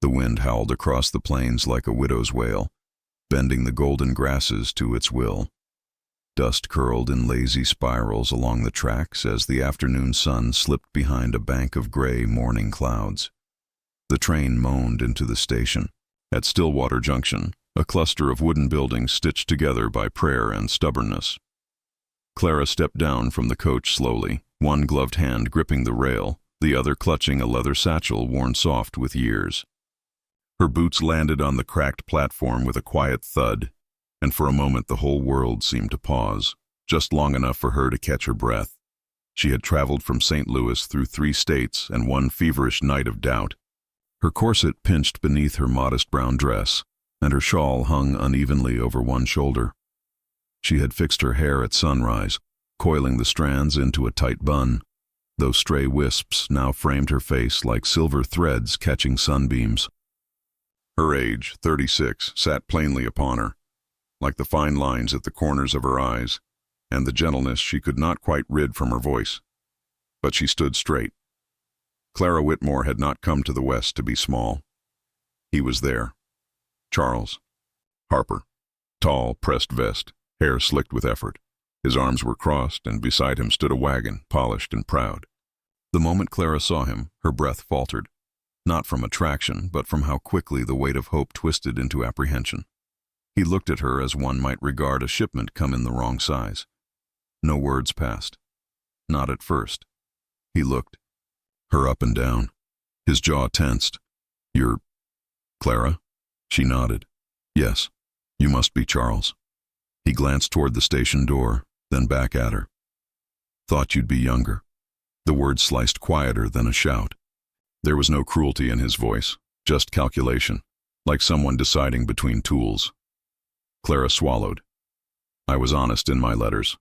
The wind howled across the plains like a widow's wail, bending the golden grasses to its will. Dust curled in lazy spirals along the tracks as the afternoon sun slipped behind a bank of gray morning clouds. The train moaned into the station. At Stillwater Junction, a cluster of wooden buildings stitched together by prayer and stubbornness. Clara stepped down from the coach slowly, one gloved hand gripping the rail, the other clutching a leather satchel worn soft with years. Her boots landed on the cracked platform with a quiet thud, and for a moment the whole world seemed to pause, just long enough for her to catch her breath. She had traveled from St. Louis through 3 states and one feverish night of doubt. Her corset pinched beneath her modest brown dress, and her shawl hung unevenly over one shoulder. She had fixed her hair at sunrise, coiling the strands into a tight bun. Those stray wisps now framed her face like silver threads catching sunbeams. Her age, 36, sat plainly upon her, like the fine lines at the corners of her eyes, and the gentleness she could not quite rid from her voice. But she stood straight. Clara Whitmore had not come to the West to be small. He was there. Charles. Harper. Tall, pressed vest, hair slicked with effort. His arms were crossed, and beside him stood a wagon, polished and proud. The moment Clara saw him, her breath faltered, not from attraction, but from how quickly the weight of hope twisted into apprehension. He looked at her as one might regard a shipment come in the wrong size. No words passed. Not at first. He looked her up and down. His jaw tensed. "You're Clara?" She nodded. "Yes, you must be Charles." He glanced toward the station door, then back at her. "Thought you'd be younger." The words sliced quieter than a shout. There was no cruelty in his voice, just calculation, like someone deciding between tools. Clara swallowed. "I was honest in my letters."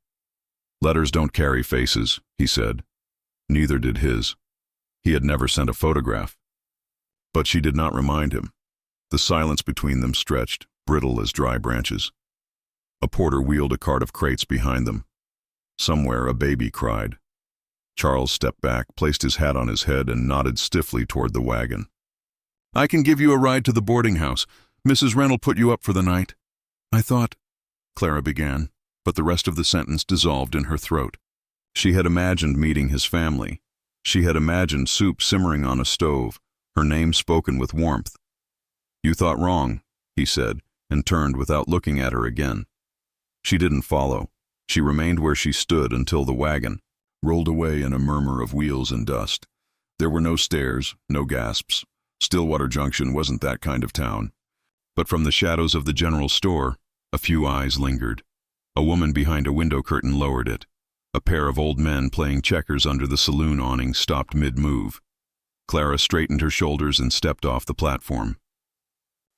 "Letters don't carry faces," he said. Neither did his. He had never sent a photograph. But she did not remind him. The silence between them stretched, brittle as dry branches. A porter wheeled a cart of crates behind them. Somewhere a baby cried. Charles stepped back, placed his hat on his head, and nodded stiffly toward the wagon. "I can give you a ride to the boarding house. Mrs. Wren will put you up for the night." "I thought," Clara began, but the rest of the sentence dissolved in her throat. She had imagined meeting his family. She had imagined soup simmering on a stove, her name spoken with warmth. "You thought wrong," he said, and turned without looking at her again. She didn't follow. She remained where she stood until the wagon rolled away in a murmur of wheels and dust. There were no stares, no gasps. Stillwater Junction wasn't that kind of town. But from the shadows of the general store, a few eyes lingered. A woman behind a window curtain lowered it. A pair of old men playing checkers under the saloon awning stopped mid-move. Clara straightened her shoulders and stepped off the platform.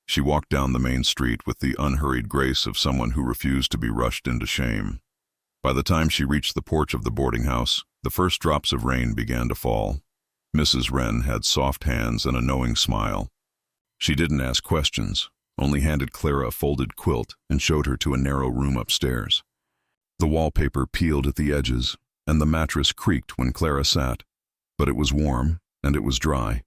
She walked down the main street with the unhurried grace of someone who refused to be rushed into shame. By the time she reached the porch of the boarding house, the first drops of rain began to fall. Mrs. Wren had soft hands and a knowing smile. She didn't ask questions, only handed Clara a folded quilt and showed her to a narrow room upstairs. The wallpaper peeled at the edges, and the mattress creaked when Clara sat, but it was warm and it was dry.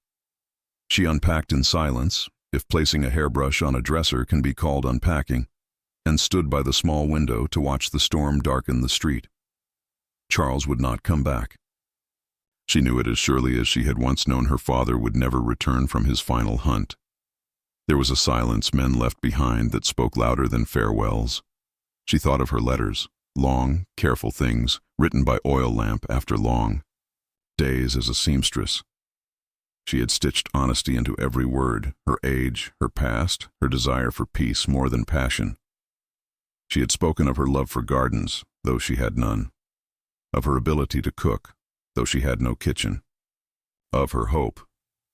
She unpacked in silence, if placing a hairbrush on a dresser can be called unpacking, and stood by the small window to watch the storm darken the street. Charles would not come back. She knew it as surely as she had once known her father would never return from his final hunt. There was a silence men left behind that spoke louder than farewells. She thought of her letters, long, careful things written by oil lamp after long days as a seamstress. She had stitched honesty into every word, her age, her past, her desire for peace more than passion. She had spoken of her love for gardens, though she had none, of her ability to cook, though she had no kitchen, of her hope,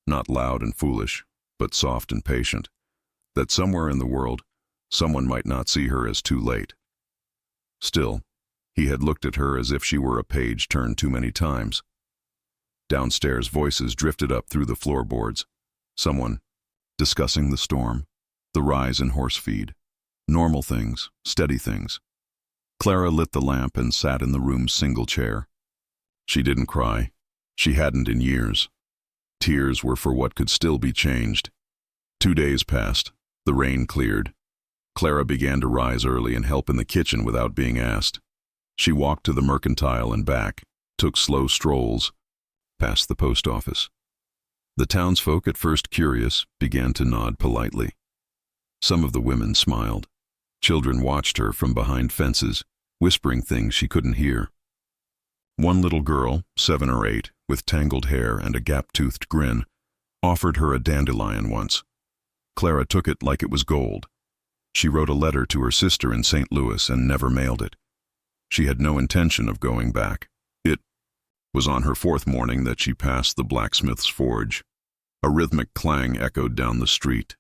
not loud and foolish, but soft and patient, that somewhere in the world someone might not see her as too late. Still, he had looked at her as if she were a page turned too many times. Downstairs voices drifted up through the floorboards. Someone discussing the storm, the rise in horse feed, normal things, steady things. Clara lit the lamp and sat in the room's single chair. She didn't cry. She hadn't in years. Tears were for what could still be changed. 2 days passed. The rain cleared. Clara began to rise early and help in the kitchen without being asked. She walked to the mercantile and back, took slow strolls, past the post office. The townsfolk, at first curious, began to nod politely. Some of the women smiled. Children watched her from behind fences, whispering things she couldn't hear. One little girl, 7 or 8, with tangled hair and a gap-toothed grin, offered her a dandelion once. Clara took it like it was gold. She wrote a letter to her sister in St. Louis and never mailed it. She had no intention of going back. It was on her 4th morning that she passed the blacksmith's forge. A rhythmic clang echoed down the street.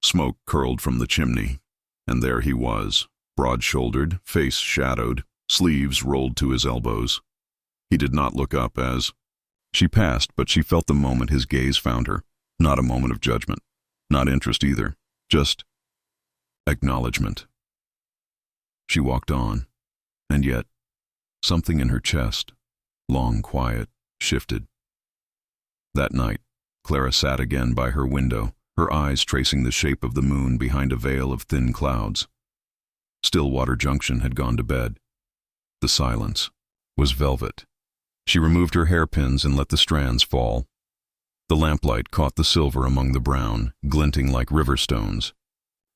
Smoke curled from the chimney, and there he was, broad-shouldered, face shadowed, sleeves rolled to his elbows. He did not look up as she passed, but she felt the moment his gaze found her. Not a moment of judgment, not interest either, just acknowledgement. She walked on, and yet something in her chest, long quiet, shifted. That night, Clara sat again by her window, her eyes tracing the shape of the moon behind a veil of thin clouds. Stillwater Junction had gone to bed. The silence was velvet. She removed her hairpins and let the strands fall. The lamplight caught the silver among the brown, glinting like river stones.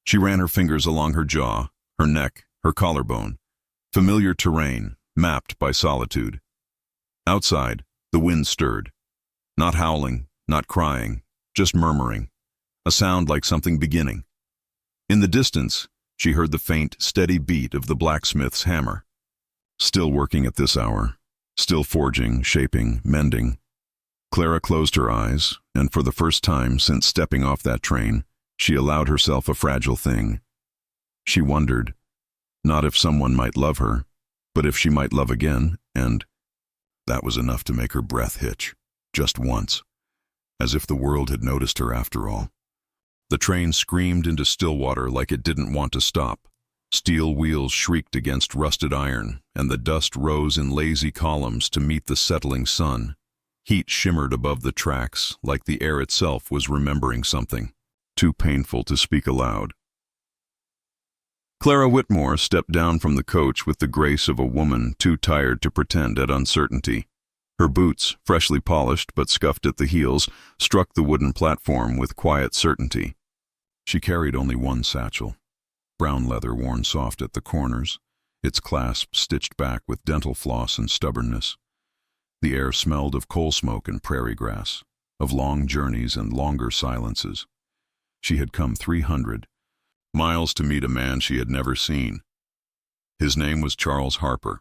She ran her fingers along her jaw, her neck, her collarbone. Familiar terrain, mapped by solitude. Outside, the wind stirred. Not howling, not crying, just murmuring. A sound like something beginning. In the distance, she heard the faint, steady beat of the blacksmith's hammer. Still working at this hour. Still forging, shaping, mending. Clara closed her eyes, and for the first time since stepping off that train, she allowed herself a fragile thing. She wondered, not if someone might love her, but if she might love again, and that was enough to make her breath hitch, just once, as if the world had noticed her after all. The train screamed into Stillwater like it didn't want to stop. Steel wheels shrieked against rusted iron, and the dust rose in lazy columns to meet the settling sun. Heat shimmered above the tracks, like the air itself was remembering something, too painful to speak aloud. Clara Whitmore stepped down from the coach with the grace of a woman too tired to pretend at uncertainty. Her boots, freshly polished but scuffed at the heels, struck the wooden platform with quiet certainty. She carried only one satchel. Brown leather worn soft at the corners, its clasp stitched back with dental floss and stubbornness. The air smelled of coal smoke and prairie grass, of long journeys and longer silences. She had come 300 miles to meet a man she had never seen. His name was Charles Harper,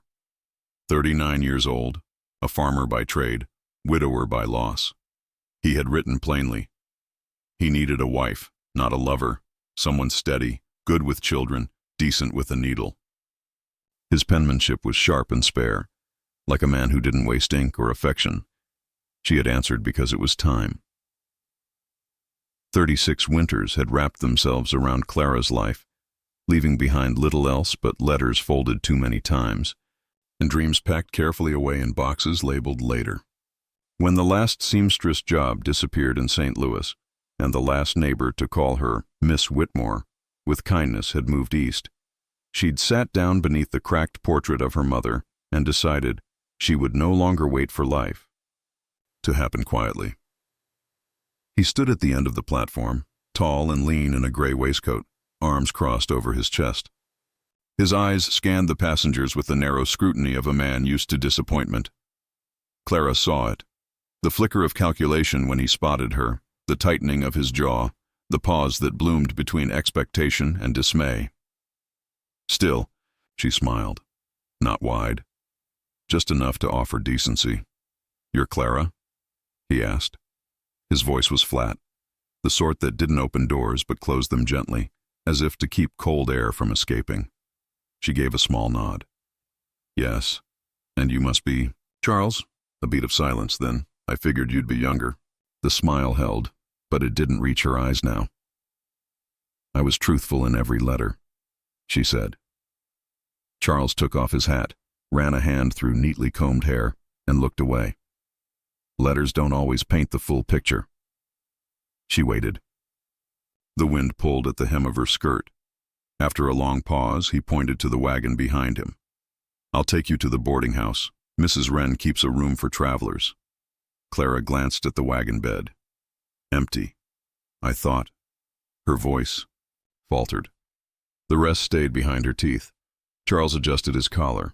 39 years old, a farmer by trade, widower by loss. He had written plainly. He needed a wife, not a lover, someone steady, good with children, decent with a needle. His penmanship was sharp and spare, like a man who didn't waste ink or affection. She had answered because it was time. 36 winters had wrapped themselves around Clara's life, leaving behind little else but letters folded too many times, and dreams packed carefully away in boxes labeled later. When the last seamstress job disappeared in St. Louis, and the last neighbor to call her Miss Whitmore with kindness had moved east, she'd sat down beneath the cracked portrait of her mother and decided she would no longer wait for life to happen quietly. He stood at the end of the platform, tall and lean in a gray waistcoat, arms crossed over his chest. His eyes scanned the passengers with the narrow scrutiny of a man used to disappointment. Clara saw it, the flicker of calculation when he spotted her, the tightening of his jaw, the pause that bloomed between expectation and dismay. Still, she smiled, not wide, just enough to offer decency. "You're Clara?" he asked. His voice was flat, the sort that didn't open doors but closed them gently, as if to keep cold air from escaping. She gave a small nod. "Yes, and you must be Charles?" A beat of silence, then. "I figured you'd be younger." The smile held, but it didn't reach her eyes now. "I was truthful in every letter," she said. Charles took off his hat, ran a hand through neatly combed hair, and looked away. "Letters don't always paint the full picture." She waited. The wind pulled at the hem of her skirt. After a long pause, he pointed to the wagon behind him. "I'll take you to the boarding house. Mrs. Wren keeps a room for travelers." Clara glanced at the wagon bed. "Empty, I thought." Her voice faltered. The rest stayed behind her teeth. Charles adjusted his collar.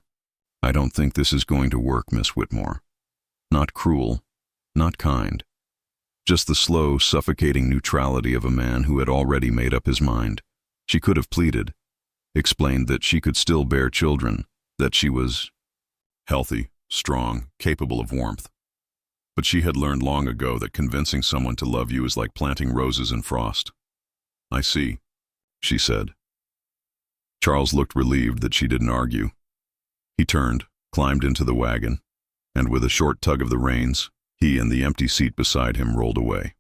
"I don't think this is going to work, Miss Whitmore. Not cruel, not kind. Just the slow, suffocating neutrality of a man who had already made up his mind." She could have pleaded, explained that she could still bear children, that she was healthy, strong, capable of warmth. But she had learned long ago that convincing someone to love you is like planting roses in frost. "I see," she said. Charles looked relieved that she didn't argue. He turned, climbed into the wagon, and with a short tug of the reins, he and the empty seat beside him rolled away.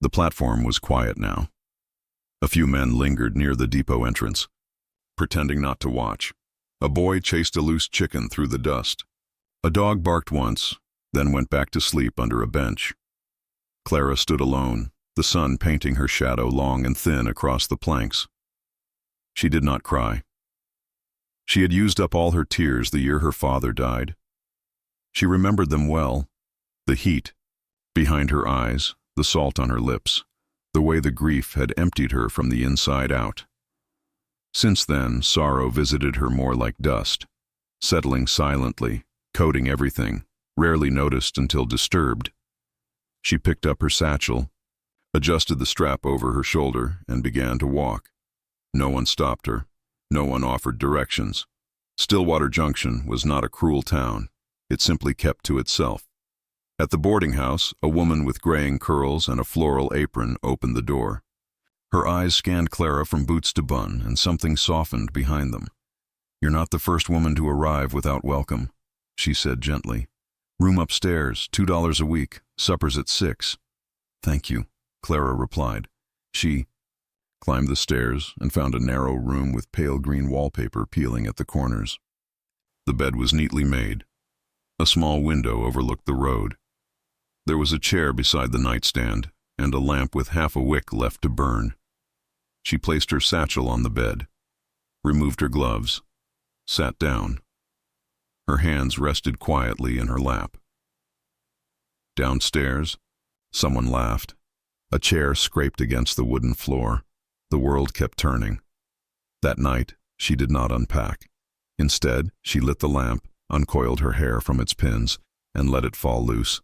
The platform was quiet now. A few men lingered near the depot entrance, pretending not to watch. A boy chased a loose chicken through the dust. A dog barked once, then went back to sleep under a bench. Clara stood alone, the sun painting her shadow long and thin across the planks. She did not cry. She had used up all her tears the year her father died. She remembered them well, the heat behind her eyes, the salt on her lips, the way the grief had emptied her from the inside out. Since then, sorrow visited her more like dust, settling silently, coating everything, rarely noticed until disturbed. She picked up her satchel, adjusted the strap over her shoulder, and began to walk. No one stopped her. No one offered directions. Stillwater Junction was not a cruel town. It simply kept to itself. At the boarding house, a woman with graying curls and a floral apron opened the door. Her eyes scanned Clara from boots to bun, and something softened behind them. "You're not the first woman to arrive without welcome," she said gently. "Room upstairs, $2 a week, supper's at 6. "Thank you," Clara replied. She climbed the stairs and found a narrow room with pale green wallpaper peeling at the corners. The bed was neatly made. A small window overlooked the road. There was a chair beside the nightstand, and a lamp with half a wick left to burn. She placed her satchel on the bed, removed her gloves, sat down. Her hands rested quietly in her lap. Downstairs, someone laughed. A chair scraped against the wooden floor. The world kept turning. That night, she did not unpack. Instead, she lit the lamp, uncoiled her hair from its pins, and let it fall loose.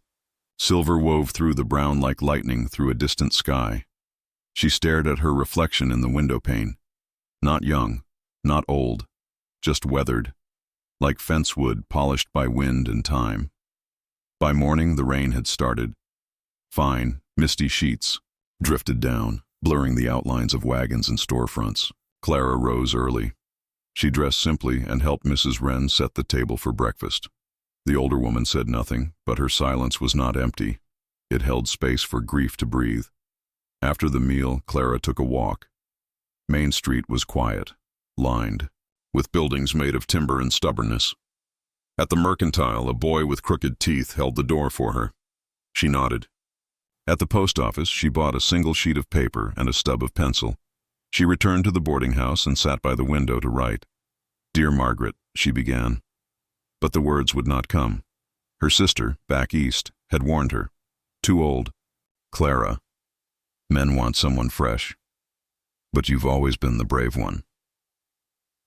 Silver wove through the brown like lightning through a distant sky. She stared at her reflection in the window pane. Not young, not old, just weathered, like fence wood polished by wind and time. By morning, the rain had started. Fine, misty sheets drifted down, blurring the outlines of wagons and storefronts. Clara rose early. She dressed simply and helped Mrs. Wren set the table for breakfast. The older woman said nothing, but her silence was not empty. It held space for grief to breathe. After the meal, Clara took a walk. Main Street was quiet, lined, with buildings made of timber and stubbornness. At the Mercantile, a boy with crooked teeth held the door for her. She nodded. At the post office, she bought a single sheet of paper and a stub of pencil. She returned to the boarding house and sat by the window to write. "Dear Margaret," she began. But the words would not come. Her sister, back east, had warned her. Too old. "Clara, men want someone fresh. But you've always been the brave one."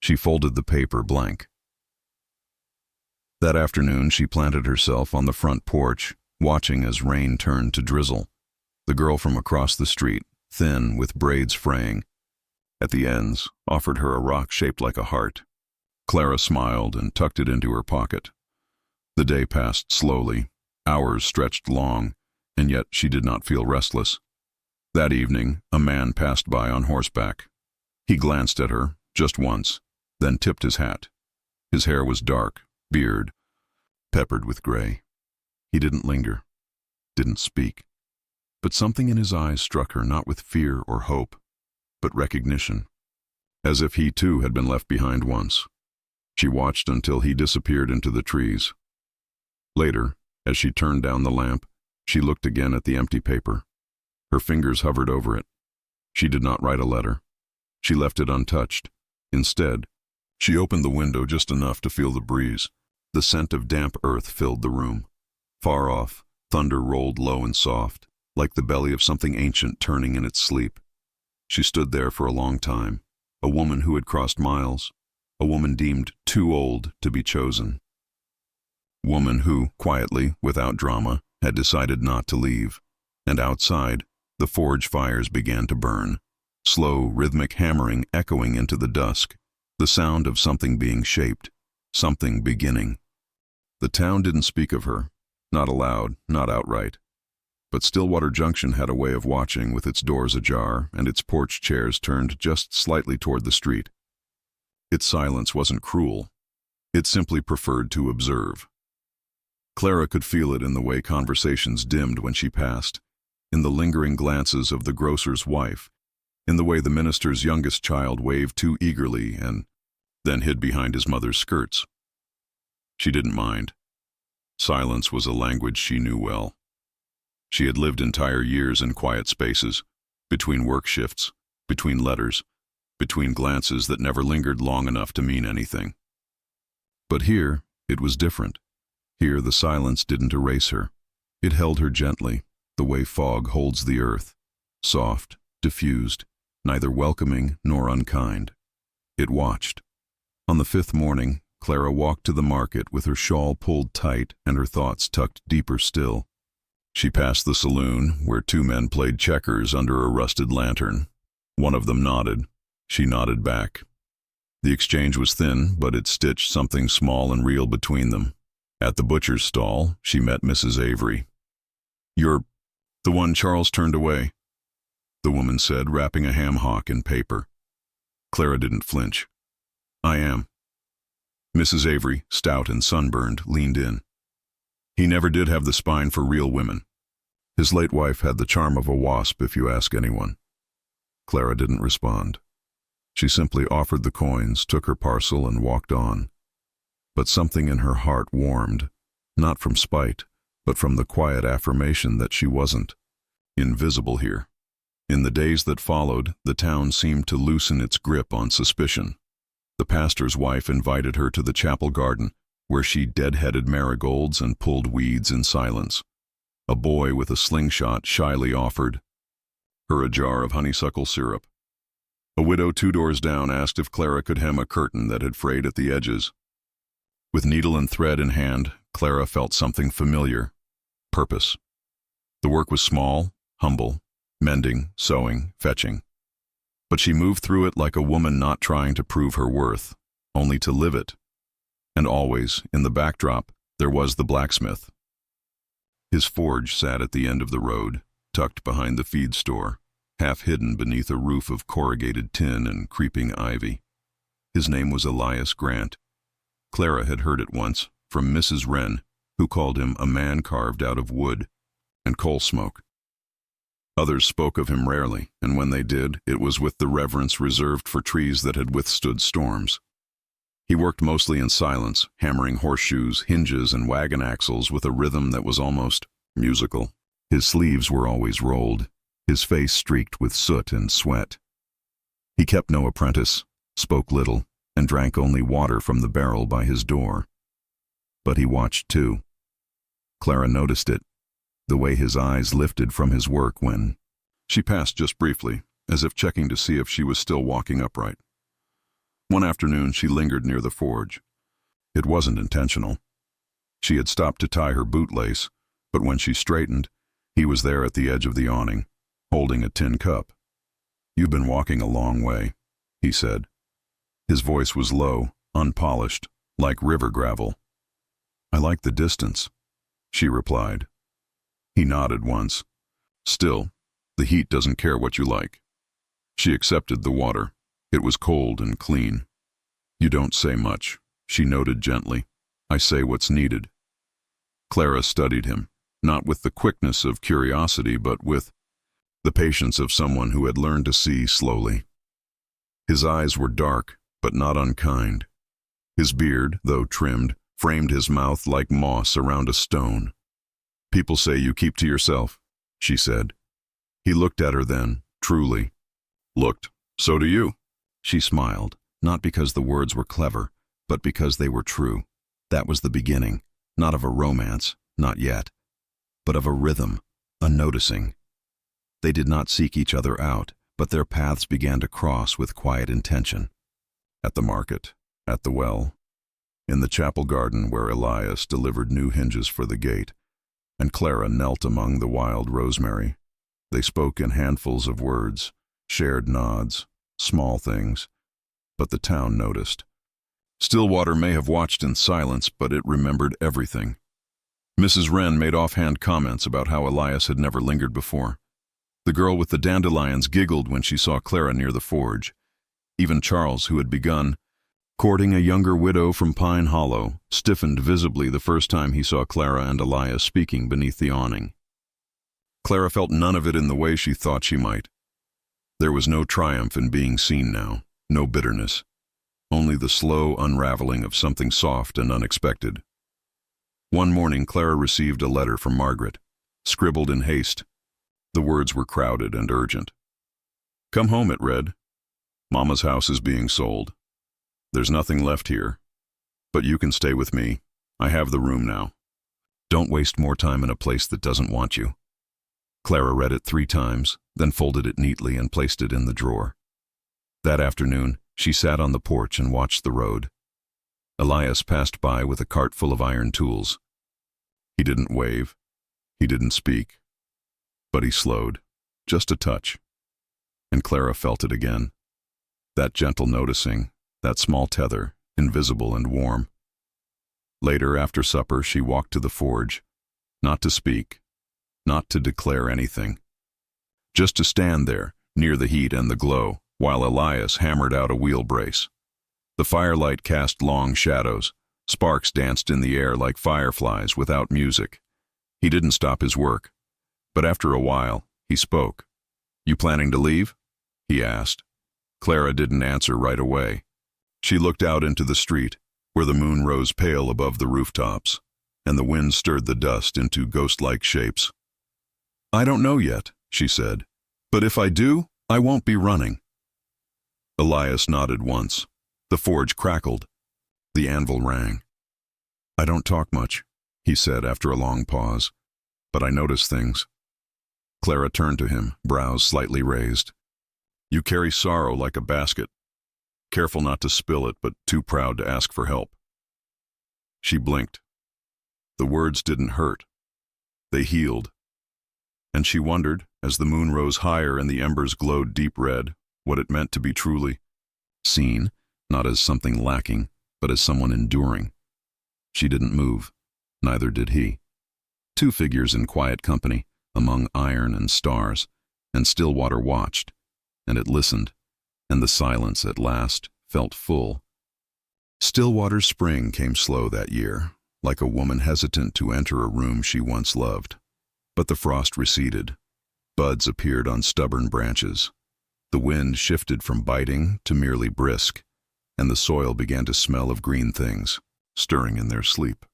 She folded the paper blank. That afternoon, she planted herself on the front porch, watching as rain turned to drizzle. The girl from across the street, thin, with braids fraying at the ends, offered her a rock shaped like a heart. Clara smiled and tucked it into her pocket. The day passed slowly. Hours stretched long, and yet she did not feel restless. That evening, a man passed by on horseback. He glanced at her, just once, then tipped his hat. His hair was dark, beard peppered with gray. He didn't linger, didn't speak. But something in his eyes struck her not with fear or hope, but recognition, as if he too had been left behind once. She watched until he disappeared into the trees. Later, as she turned down the lamp, she looked again at the empty paper. Her fingers hovered over it. She did not write a letter. She left it untouched. Instead, she opened the window just enough to feel the breeze. The scent of damp earth filled the room. Far off, thunder rolled low and soft, like the belly of something ancient turning in its sleep. She stood there for a long time, a woman who had crossed miles, a woman deemed too old to be chosen. Woman who, quietly, without drama, had decided not to leave. And outside, the forge fires began to burn, slow, rhythmic hammering echoing into the dusk, the sound of something being shaped, something beginning. The town didn't speak of her, not aloud, not outright. But Stillwater Junction had a way of watching with its doors ajar and its porch chairs turned just slightly toward the street. Its silence wasn't cruel. It simply preferred to observe. Clara could feel it in the way conversations dimmed when she passed, in the lingering glances of the grocer's wife, in the way the minister's youngest child waved too eagerly and then hid behind his mother's skirts. She didn't mind. Silence was a language she knew well. She had lived entire years in quiet spaces, between work shifts, between letters, between glances that never lingered long enough to mean anything. But here, it was different. Here the silence didn't erase her. It held her gently, the way fog holds the earth, soft, diffused, neither welcoming nor unkind. It watched. On the fifth morning, Clara walked to the market with her shawl pulled tight and her thoughts tucked deeper still. She passed the saloon, where two men played checkers under a rusted lantern. One of them nodded. She nodded back. The exchange was thin, but it stitched something small and real between them. At the butcher's stall, she met Mrs. Avery. "You're the one Charles turned away," the woman said, wrapping a ham hock in paper. Clara didn't flinch. "I am." Mrs. Avery, stout and sunburned, leaned in. "He never did have the spine for real women. His late wife had the charm of a wasp, if you ask anyone." Clara didn't respond. She simply offered the coins, took her parcel, and walked on. But something in her heart warmed, not from spite, but from the quiet affirmation that she wasn't invisible here. In the days that followed, the town seemed to loosen its grip on suspicion. The pastor's wife invited her to the chapel garden, where she dead-headed marigolds and pulled weeds in silence. A boy with a slingshot shyly offered her a jar of honeysuckle syrup. A widow 2 doors down asked if Clara could hem a curtain that had frayed at the edges. With needle and thread in hand, Clara felt something familiar: purpose. The work was small, humble, mending, sewing, fetching. But she moved through it like a woman not trying to prove her worth, only to live it. And always, in the backdrop, there was the blacksmith. His forge sat at the end of the road, tucked behind the feed store, half hidden beneath a roof of corrugated tin and creeping ivy. His name was Elias Grant. Clara had heard it once, from Mrs. Wren, who called him a man carved out of wood and coal smoke. Others spoke of him rarely, and when they did, it was with the reverence reserved for trees that had withstood storms. He worked mostly in silence, hammering horseshoes, hinges, and wagon axles with a rhythm that was almost musical. His sleeves were always rolled, his face streaked with soot and sweat. He kept no apprentice, spoke little, and drank only water from the barrel by his door. But he watched too. Clara noticed it, the way his eyes lifted from his work when she passed just briefly, as if checking to see if she was still walking upright. One afternoon she lingered near the forge. It wasn't intentional. She had stopped to tie her bootlace, but when she straightened, he was there at the edge of the awning, holding a tin cup. "You've been walking a long way," he said. His voice was low, unpolished, like river gravel. "I like the distance," she replied. He nodded once. "Still, the heat doesn't care what you like." She accepted the water. It was cold and clean. "You don't say much," she noted gently. "I say what's needed." Clara studied him, not with the quickness of curiosity, but with the patience of someone who had learned to see slowly. His eyes were dark, but not unkind. His beard, though trimmed, framed his mouth like moss around a stone. "People say you keep to yourself," she said. He looked at her then, truly, Looked. So do you. She smiled, not because the words were clever, but because they were true. That was the beginning, not of a romance, not yet, but of a rhythm, a noticing. They did not seek each other out, but their paths began to cross with quiet intention. At the market, at the well, in the chapel garden where Elias delivered new hinges for the gate, and Clara knelt among the wild rosemary. They spoke in handfuls of words, shared nods, small things, but the town noticed. Stillwater may have watched in silence, but it remembered everything. Mrs. Wren made offhand comments about how Elias had never lingered before. The girl with the dandelions giggled when she saw Clara near the forge. Even Charles, who had begun courting a younger widow from Pine Hollow, stiffened visibly the first time he saw Clara and Elias speaking beneath the awning. Clara felt none of it in the way she thought she might. There was no triumph in being seen now, no bitterness, only the slow unraveling of something soft and unexpected. One morning Clara received a letter from Margaret, scribbled in haste. The words were crowded and urgent. "Come home," it read. "Mama's house is being sold. There's nothing left here, but you can stay with me. I have the room now. Don't waste more time in a place that doesn't want you." Clara read it 3 times, then folded it neatly and placed it in the drawer. That afternoon, she sat on the porch and watched the road. Elias passed by with a cart full of iron tools. He didn't wave. He didn't speak. But he slowed, just a touch. And Clara felt it again. That gentle noticing, that small tether, invisible and warm. Later, after supper, she walked to the forge, not to speak, not to declare anything. Just to stand there, near the heat and the glow, while Elias hammered out a wheel brace. The firelight cast long shadows. Sparks danced in the air like fireflies without music. He didn't stop his work. But after a while, he spoke. "You planning to leave?" he asked. Clara didn't answer right away. She looked out into the street, where the moon rose pale above the rooftops, and the wind stirred the dust into ghost-like shapes. "I don't know yet," she said. "But if I do, I won't be running." Elias nodded once. The forge crackled. The anvil rang. "I don't talk much," he said after a long pause, "but I notice things." Clara turned to him, brows slightly raised. "You carry sorrow like a basket. Careful not to spill it, but too proud to ask for help." She blinked. The words didn't hurt. They healed. And she wondered, as the moon rose higher and the embers glowed deep red, what it meant to be truly seen, not as something lacking, but as someone enduring. She didn't move. Neither did he. 2 figures in quiet company, among iron and stars, and Stillwater watched, and it listened, and the silence at last felt full. Stillwater's spring came slow that year, like a woman hesitant to enter a room she once loved. But the frost receded. Buds appeared on stubborn branches. The wind shifted from biting to merely brisk, and the soil began to smell of green things, stirring in their sleep.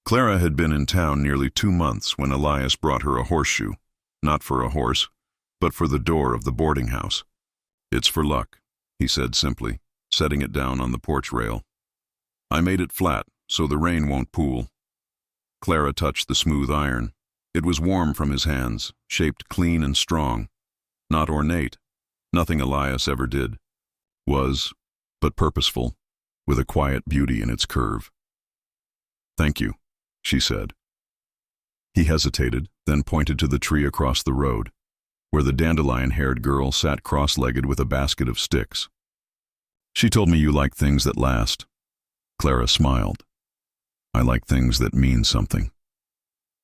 Clara had been in town nearly 2 months when Elias brought her a horseshoe, not for a horse, but for the door of the boarding house. "It's for luck," he said simply, setting it down on the porch rail. "I made it flat, so the rain won't pool." Clara touched the smooth iron. It was warm from his hands, shaped clean and strong. Not ornate. Nothing Elias ever did. Was, but purposeful, with a quiet beauty in its curve. "Thank you," she said. He hesitated, then pointed to the tree across the road, where the dandelion-haired girl sat cross-legged with a basket of sticks. "She told me you like things that last." Clara smiled. "I like things that mean something."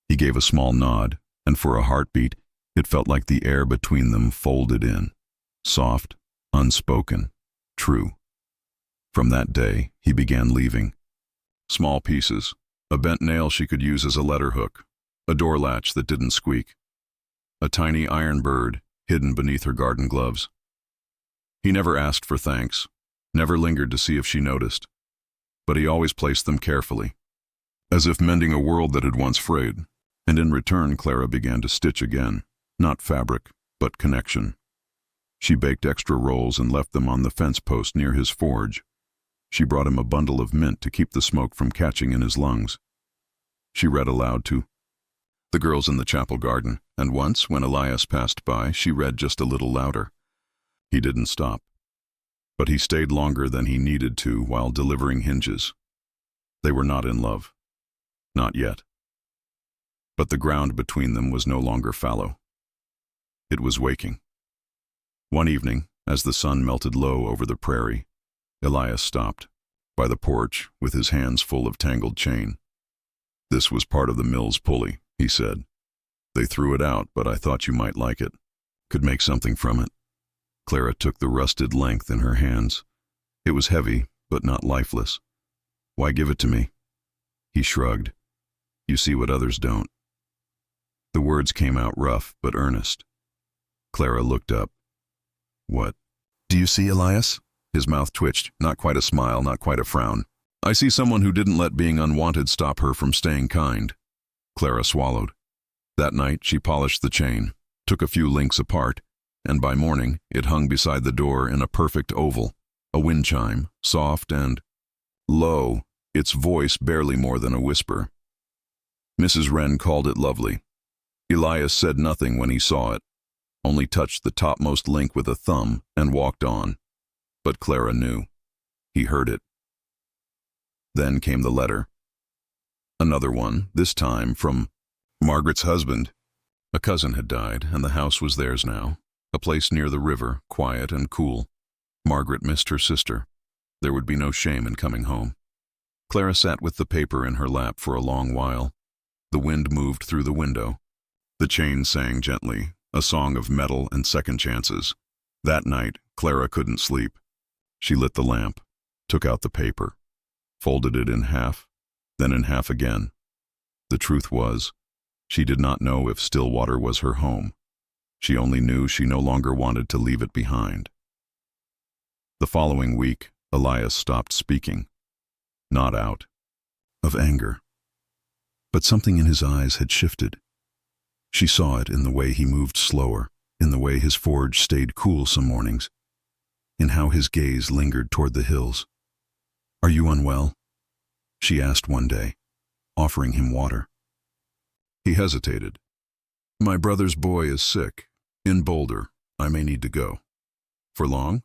He gave a small nod, and for a heartbeat, it felt like the air between them folded in, soft, unspoken, true. From that day, he began leaving. Small pieces, a bent nail she could use as a letter hook, a door latch that didn't squeak, a tiny iron bird hidden beneath her garden gloves. He never asked for thanks, never lingered to see if she noticed, but he always placed them carefully, as if mending a world that had once frayed, and in return Clara began to stitch again, not fabric, but connection. She baked extra rolls and left them on the fence post near his forge. She brought him a bundle of mint to keep the smoke from catching in his lungs. She read aloud to the girls in the chapel garden, and once, when Elias passed by, she read just a little louder. He didn't stop, but he stayed longer than he needed to while delivering hinges. They were not in love. Not yet. But the ground between them was no longer fallow. It was waking. One evening, as the sun melted low over the prairie, Elias stopped, by the porch, with his hands full of tangled chain. "This was part of the mill's pulley," he said. "They threw it out, but I thought you might like it. Could make something from it." Clara took the rusted length in her hands. It was heavy, but not lifeless. "Why give it to me?" He shrugged. "You see what others don't." The words came out rough, but earnest. Clara looked up. "What?" "Do you see, Elias?" His mouth twitched, not quite a smile, not quite a frown. "I see someone who didn't let being unwanted stop her from staying kind." Clara swallowed. That night she polished the chain, took a few links apart, and by morning it hung beside the door in a perfect oval, a wind chime, soft and low, its voice barely more than a whisper. Mrs. Wren called it lovely. Elias said nothing when he saw it, only touched the topmost link with a thumb and walked on. But Clara knew. He heard it. Then came the letter. Another one, this time from Margaret's husband. A cousin had died, and the house was theirs now, a place near the river, quiet and cool. Margaret missed her sister. There would be no shame in coming home. Clara sat with the paper in her lap for a long while. The wind moved through the window. The chain sang gently, a song of metal and second chances. That night, Clara couldn't sleep. She lit the lamp, took out the paper, folded it in half, then in half again. The truth was, she did not know if Stillwater was her home. She only knew she no longer wanted to leave it behind. The following week, Elias stopped speaking. Not out of anger, but something in his eyes had shifted. She saw it in the way he moved slower, in the way his forge stayed cool some mornings, in how his gaze lingered toward the hills. "Are you unwell?" she asked one day, offering him water. He hesitated. "My brother's boy is sick. In Boulder. I may need to go." "For long?"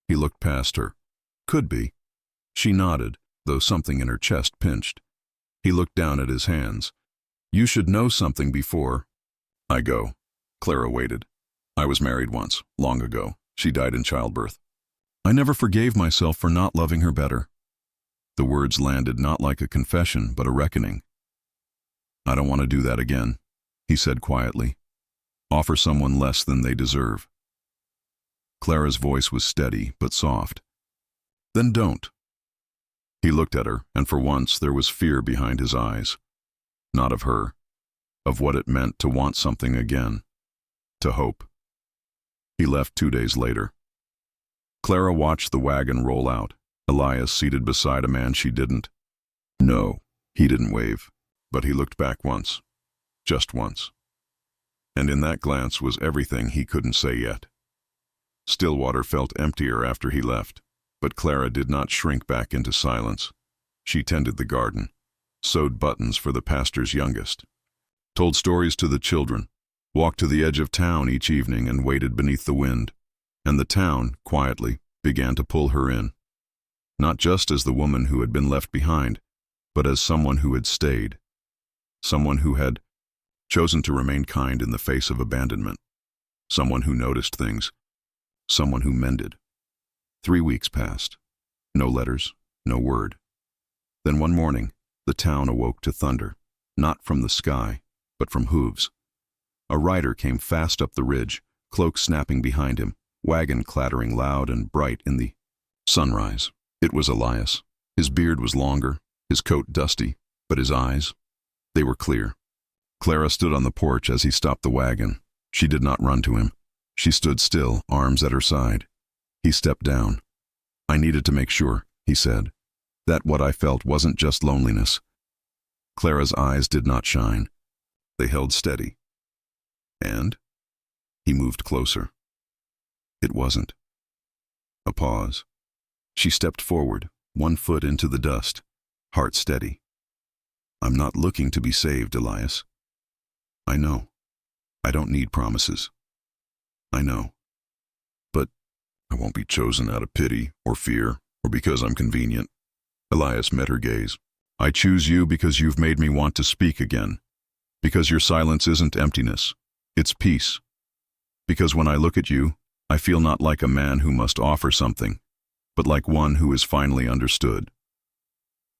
He looked past her. "Could be." She nodded, though something in her chest pinched. He looked down at his hands. "You should know something before." "I go." Clara waited. "I was married once, long ago. She died in childbirth. I never forgave myself for not loving her better." The words landed not like a confession, but a reckoning. "I don't want to do that again," he said quietly. "Offer someone less than they deserve." Clara's voice was steady, but soft. "Then don't." He looked at her, and for once there was fear behind his eyes. Not of her, of what it meant to want something again, to hope. He left 2 days later. Clara watched the wagon roll out, Elias seated beside a man she didn't. No, he didn't wave, but he looked back once, just once. And in that glance was everything he couldn't say yet. Stillwater felt emptier after he left, but Clara did not shrink back into silence. She tended the garden, sewed buttons for the pastor's youngest, told stories to the children, walked to the edge of town each evening and waited beneath the wind. And the town, quietly, began to pull her in. Not just as the woman who had been left behind, but as someone who had stayed. Someone who had chosen to remain kind in the face of abandonment. Someone who noticed things. Someone who mended. 3 weeks passed. No letters, no word. Then one morning, the town awoke to thunder, not from the sky, but from hooves. A rider came fast up the ridge, cloak snapping behind him, wagon clattering loud and bright in the sunrise. It was Elias. His beard was longer, his coat dusty, but his eyes, they were clear. Clara stood on the porch as he stopped the wagon. She did not run to him. She stood still, arms at her side. He stepped down. "I needed to make sure," he said, "that what I felt wasn't just loneliness." Clara's eyes did not shine. They held steady. "And?" He moved closer. It wasn't. A pause. She stepped forward, one foot into the dust, heart steady. I'm not looking to be saved, Elias. I know. I don't need promises. I know. But I won't be chosen out of pity or fear or because I'm convenient. Elias met her gaze. I choose you because you've made me want to speak again. Because your silence isn't emptiness. It's peace. Because when I look at you, I feel not like a man who must offer something, but like one who is finally understood.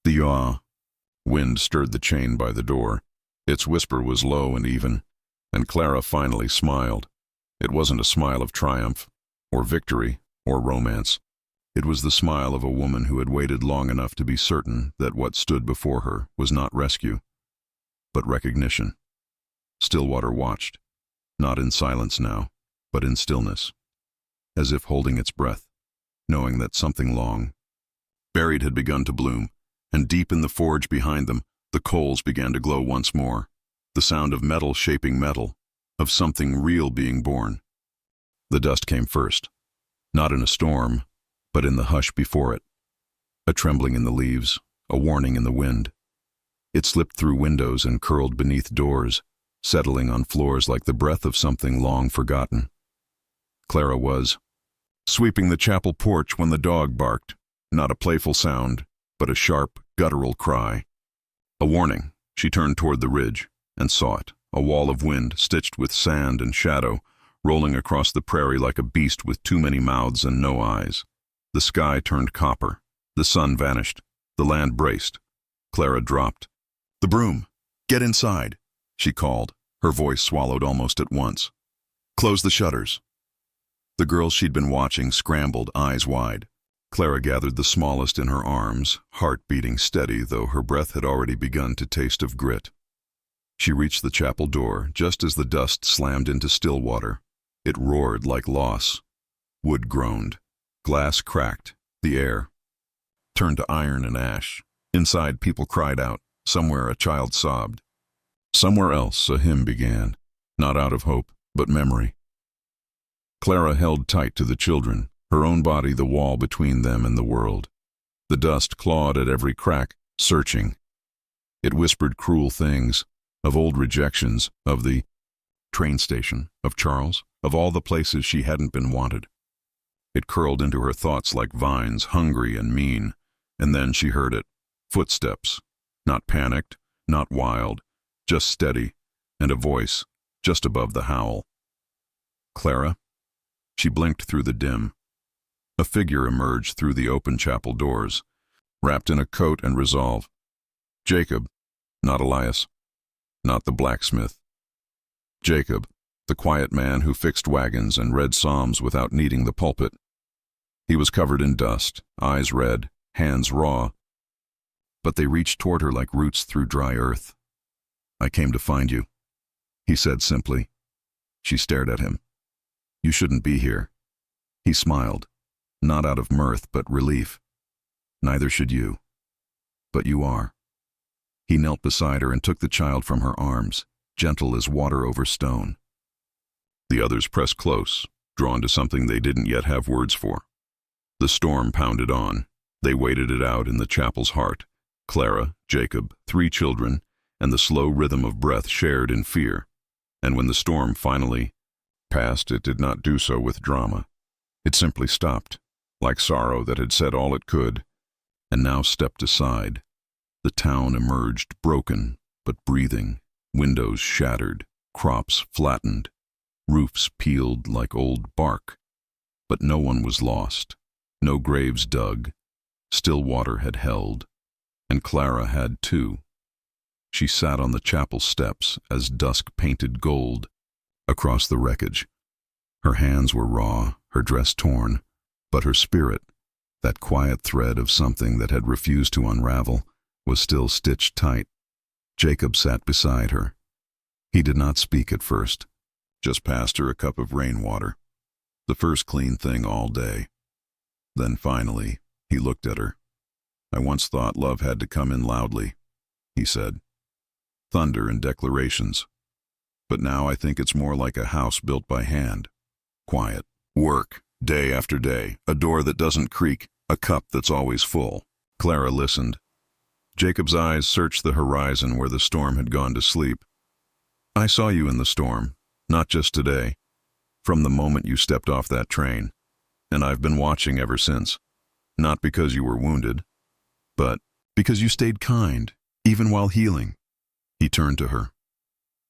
The wind stirred the chain by the door. Its whisper was low and even, and Clara finally smiled. It wasn't a smile of triumph, or victory, or romance. It was the smile of a woman who had waited long enough to be certain that what stood before her was not rescue, but recognition. Stillwater watched, not in silence now, but in stillness, as if holding its breath, knowing that something long buried had begun to bloom, and deep in the forge behind them, the coals began to glow once more, the sound of metal shaping metal, of something real being born. The dust came first, not in a storm, but in the hush before it, a trembling in the leaves, a warning in the wind. It slipped through windows and curled beneath doors, settling on floors like the breath of something long forgotten. Clara was sweeping the chapel porch when the dog barked, not a playful sound, but a sharp, guttural cry. A warning. She turned toward the ridge and saw it, a wall of wind stitched with sand and shadow, rolling across the prairie like a beast with too many mouths and no eyes. The sky turned copper. The sun vanished. The land braced. Clara dropped. The broom! Get inside! She called, her voice swallowed almost at once. Close the shutters. The girls she'd been watching scrambled, eyes wide. Clara gathered the smallest in her arms, heart beating steady, though her breath had already begun to taste of grit. She reached the chapel door just as the dust slammed into Stillwater. It roared like loss. Wood groaned. Glass cracked. The air turned to iron and ash. Inside, people cried out. Somewhere, a child sobbed. Somewhere else, a hymn began, not out of hope, but memory. Clara held tight to the children, her own body the wall between them and the world. The dust clawed at every crack, searching. It whispered cruel things, of old rejections, of the train station, of Charles, of all the places she hadn't been wanted. It curled into her thoughts like vines, hungry and mean, and then she heard it. Footsteps, not panicked, not wild, just steady, and a voice just above the howl. Clara? She blinked through the dim. A figure emerged through the open chapel doors, wrapped in a coat and resolve. Jacob, not Elias, not the blacksmith. Jacob, the quiet man who fixed wagons and read psalms without needing the pulpit. He was covered in dust, eyes red, hands raw, but they reached toward her like roots through dry earth. I came to find you, he said simply. She stared at him. You shouldn't be here. He smiled, not out of mirth but relief. Neither should you. But you are. He knelt beside her and took the child from her arms, gentle as water over stone. The others pressed close, drawn to something they didn't yet have words for. The storm pounded on. They waited it out in the chapel's heart. Clara, Jacob, 3 children, and the slow rhythm of breath shared in fear. And when the storm finally passed, it did not do so with drama. It simply stopped, like sorrow that had said all it could, and now stepped aside. The town emerged broken, but breathing, windows shattered, crops flattened, roofs peeled like old bark. But no one was lost, no graves dug. Stillwater had held, and Clara had too. She sat on the chapel steps as dusk painted gold across the wreckage. Her hands were raw, her dress torn, but her spirit, that quiet thread of something that had refused to unravel, was still stitched tight. Jacob sat beside her. He did not speak at first, just passed her a cup of rainwater, the first clean thing all day. Then finally, he looked at her. I once thought love had to come in loudly, he said. Thunder and declarations. But now I think it's more like a house built by hand. Quiet. Work. Day after day, a door that doesn't creak, a cup that's always full. Clara listened. Jacob's eyes searched the horizon where the storm had gone to sleep. I saw you in the storm, not just today, from the moment you stepped off that train, and I've been watching ever since. Not because you were wounded, but because you stayed kind, even while healing. He turned to her.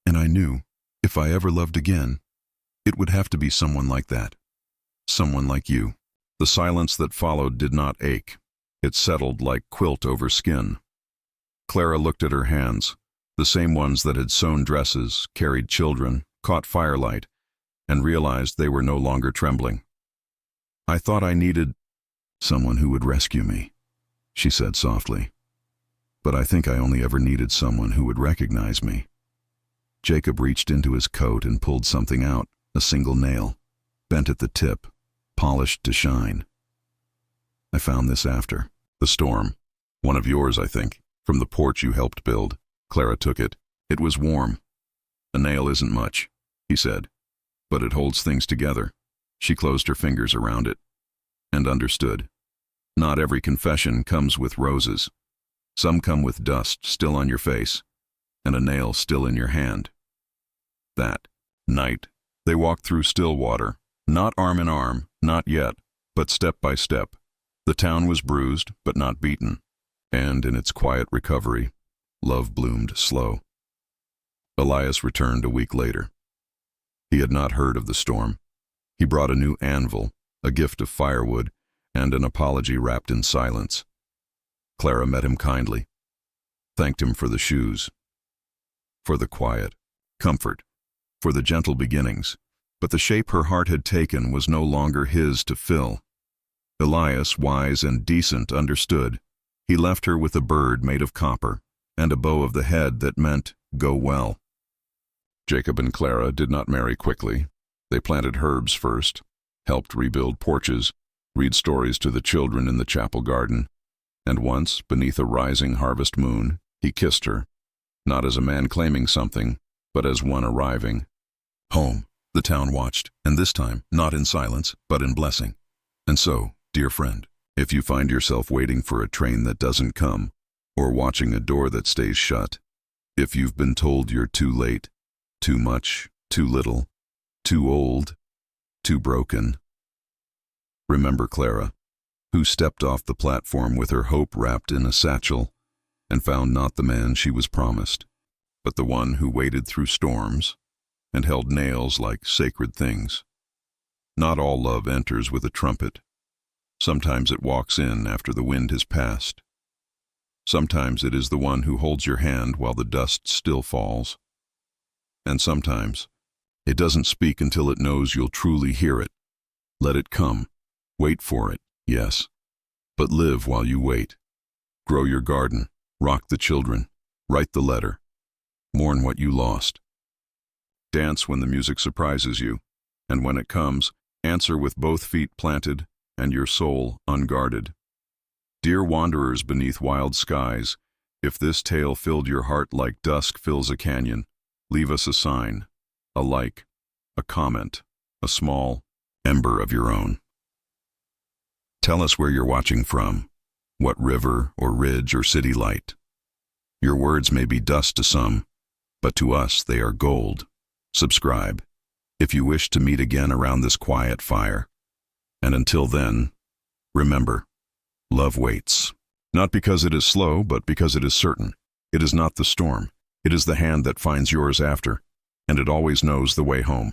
And I knew, if I ever loved again, it would have to be someone like that. Someone like you. The silence that followed did not ache. It settled like quilt over skin. Clara looked at her hands, the same ones that had sewn dresses, carried children, caught firelight, and realized they were no longer trembling. I thought I needed someone who would rescue me, she said softly. But I think I only ever needed someone who would recognize me. Jacob reached into his coat and pulled something out, a single nail, bent at the tip, polished to shine. I found this after the storm. One of yours, I think, from the porch you helped build. Clara took it. It was warm. A nail isn't much, he said, but it holds things together. She closed her fingers around it and understood. Not every confession comes with roses. Some come with dust still on your face and a nail still in your hand. That night, they walked through still water, not arm in arm, not yet, but step by step. The town was bruised, but not beaten, and in its quiet recovery, love bloomed slow. Elias returned a week later. He had not heard of the storm. He brought a new anvil, a gift of firewood, and an apology wrapped in silence. Clara met him kindly, thanked him for the shoes, for the quiet, comfort, for the gentle beginnings, but the shape her heart had taken was no longer his to fill. Elias, wise and decent, understood. He left her with a bird made of copper and a bow of the head that meant, go well. Jacob and Clara did not marry quickly. They planted herbs first, helped rebuild porches, read stories to the children in the chapel garden, and once, beneath a rising harvest moon, he kissed her, not as a man claiming something, but as one arriving. Home, the town watched, and this time, not in silence, but in blessing. And so, dear friend, if you find yourself waiting for a train that doesn't come, or watching a door that stays shut, if you've been told you're too late, too much, too little, too old, too broken, remember Clara, who stepped off the platform with her hope wrapped in a satchel and found not the man she was promised, but the one who waded through storms and held nails like sacred things. Not all love enters with a trumpet. Sometimes it walks in after the wind has passed. Sometimes it is the one who holds your hand while the dust still falls. And sometimes it doesn't speak until it knows you'll truly hear it. Let it come. Wait for it, yes. But live while you wait. Grow your garden. Rock the children. Write the letter. Mourn what you lost. Dance when the music surprises you. And when it comes, answer with both feet planted and your soul unguarded. Dear wanderers beneath wild skies, if this tale filled your heart like dusk fills a canyon, leave us a sign, a like, a comment, a small ember of your own. Tell us where you're watching from, what river or ridge or city light. Your words may be dust to some, but to us they are gold. Subscribe if you wish to meet again around this quiet fire. And until then, remember, love waits. Not because it is slow, but because it is certain. It is not the storm. It is the hand that finds yours after, and it always knows the way home.